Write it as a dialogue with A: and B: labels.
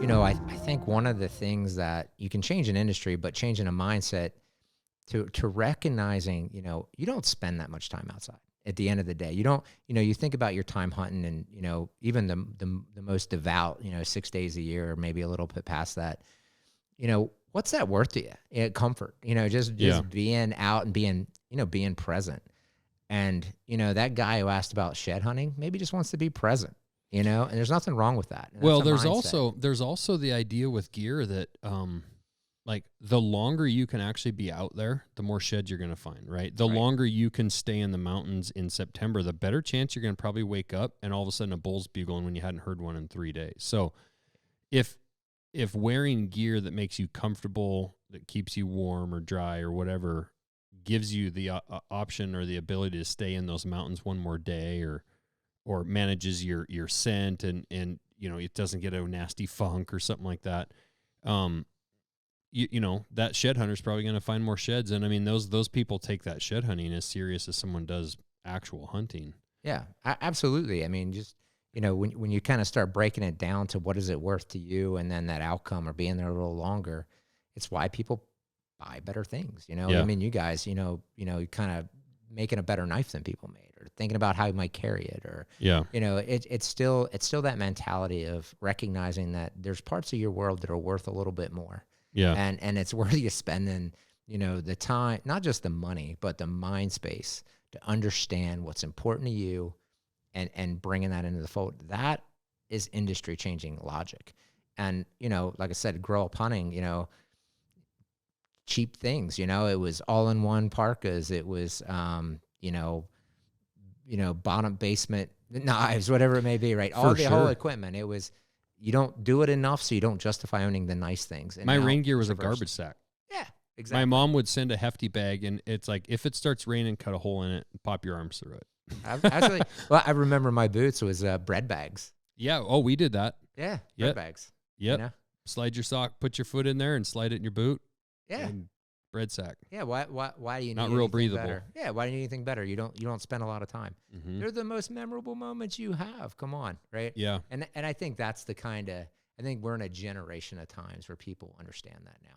A: I think one of the things that you can change an industry, but changing a mindset to recognizing, you don't spend that much time outside at the end of the day. You don't, you think about your time hunting and, even the most devout, 6 days a year, or maybe a little bit past that, what's that worth to you? Comfort, just being out and being present. And, that guy who asked about shed hunting, maybe just wants to be present. And there's nothing wrong with that. And
B: Well,
A: that's a
B: there's also the idea with gear that, like the longer you can actually be out there, the more sheds you're going to find, right? The longer you can stay in the mountains in September, the better chance you're going to probably wake up and all of a sudden a bull's bugling when you hadn't heard one in 3 days. So if wearing gear that makes you comfortable, that keeps you warm or dry or whatever, gives you the option or the ability to stay in those mountains one more day, or manages your scent and it doesn't get a nasty funk or something like that. That shed hunter is probably going to find more sheds. And I mean, those people take that shed hunting as serious as someone does actual hunting.
A: Yeah, absolutely. I mean, just, when you kind of start breaking it down to what is it worth to you, and then that outcome or being there a little longer, it's why people buy better things. I mean, you guys, you kind of making a better knife than people made, or thinking about how you might carry it, or, it's still that mentality of recognizing that there's parts of your world that are worth a little bit more.
B: Yeah.
A: And it's worth you spending, the time, not just the money, but the mind space to understand what's important to you and bringing that into the fold. That is industry changing logic. And, like I said, grow up hunting, cheap things, it was all in one parkas. It was, bottom basement knives, whatever it may be, right? All the whole equipment. It was, you don't do it enough, so you don't justify owning the nice things. And
B: my rain gear was a garbage sack.
A: Yeah, exactly.
B: My mom would send a hefty bag, and it's like, if it starts raining, cut a hole in it and pop your arms through it.
A: Actually, well, I remember my boots was bread bags.
B: Yeah. Oh, we did that.
A: Yeah, bread bags.
B: Yep. Slide your sock, put your foot in there, and slide it in your boot.
A: Yeah.
B: And bread sack.
A: Yeah. Why do you need
B: not real breathable?
A: Better? Yeah. Why do you need anything better? You don't spend a lot of time.
B: Mm-hmm.
A: They're the most memorable moments you have. Come on, right?
B: Yeah.
A: And I think that's I think we're in a generation of times where people understand that now.